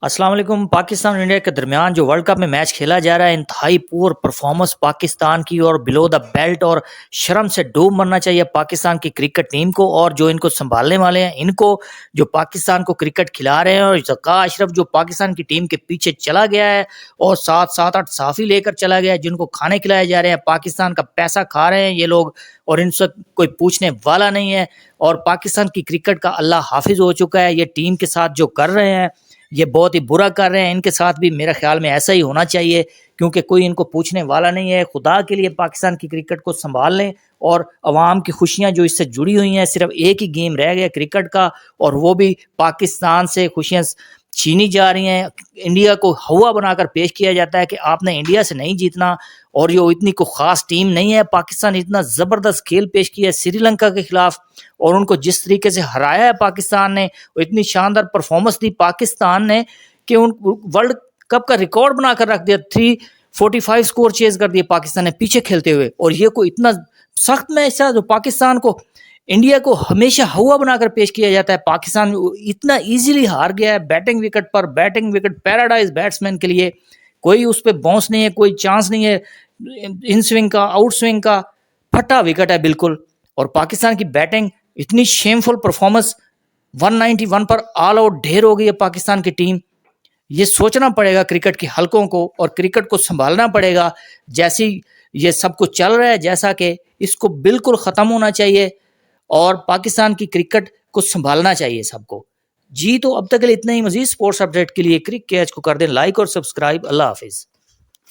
السلام علیکم۔ پاکستان اور انڈیا کے درمیان جو ورلڈ کپ میں میچ کھیلا جا رہا ہے، انتہائی پور پرفارمنس پاکستان کی اور بلو دا بیلٹ، اور شرم سے ڈوب مرنا چاہیے پاکستان کی کرکٹ ٹیم کو اور جو ان کو سنبھالنے والے ہیں ان کو، جو پاکستان کو کرکٹ کھلا رہے ہیں۔ اور ذکا اشرف جو پاکستان کی ٹیم کے پیچھے چلا گیا ہے اور 7-8 صحافی لے کر چلا گیا ہے جن کو کھانے کھلائے جا رہے ہیں، پاکستان کا پیسہ کھا رہے ہیں یہ لوگ اور ان سے کوئی پوچھنے والا نہیں ہے۔ اور پاکستان کی کرکٹ کا اللہ حافظ ہو چکا ہے۔ یہ ٹیم کے ساتھ جو کر رہے ہیں یہ بہت ہی برا کر رہے ہیں، ان کے ساتھ بھی میرے خیال میں ایسا ہی ہونا چاہیے، کیونکہ کوئی ان کو پوچھنے والا نہیں ہے۔ خدا کے لیے پاکستان کی کرکٹ کو سنبھال لیں، اور عوام کی خوشیاں جو اس سے جڑی ہوئی ہیں، صرف ایک ہی گیم رہ گیا کرکٹ کا، اور وہ بھی پاکستان سے خوشیاں چھینی جا رہی ہیں۔ انڈیا کو ہوا بنا کر پیش کیا جاتا ہے کہ آپ نے انڈیا سے نہیں جیتنا، اور یہ اتنی کوئی خاص ٹیم نہیں ہے۔ پاکستان اتنا زبردست کھیل پیش کیا ہے سری لنکا کے خلاف، اور ان کو جس طریقے سے ہرایا ہے پاکستان نے، اور اتنی شاندار پرفارمنس دی پاکستان نے کہ ان ورلڈ کپ کا ریکارڈ بنا کر رکھ دیا۔ 345 سکور چیز کر دیا پاکستان نے پیچھے کھیلتے ہوئے۔ اور یہ کوئی اتنا سخت میچ تھا جو پاکستان کو، انڈیا کو ہمیشہ ہوا بنا کر پیش کیا جاتا ہے، پاکستان اتنا ایزیلی ہار گیا ہے بیٹنگ وکٹ پر۔ بیٹنگ وکٹ پیراڈائز بیٹسمین کے لیے، کوئی اس پہ باؤنس نہیں ہے، کوئی چانس نہیں ہے ان سوئنگ کا، آؤٹ سوئنگ کا، پھٹا وکٹ ہے بالکل۔ اور پاکستان کی بیٹنگ اتنی شیمفل پرفارمنس، 191 پر آل آؤٹ ڈھیر ہو گئی ہے پاکستان کی ٹیم۔ یہ سوچنا پڑے گا کرکٹ کے حلقوں کو، اور کرکٹ کو سنبھالنا پڑے گا۔ جیسی یہ سب کچھ چل رہا ہے، جیسا کہ اس کو بالکل ختم ہونا چاہیے، اور پاکستان کی کرکٹ کو سنبھالنا چاہیے سب کو۔ جی تو اب تک کے لیے اتنا ہی۔ مزید سپورٹس اپڈیٹ کے لیے کرک کیچ کو کر دیں لائک اور سبسکرائب۔ اللہ حافظ۔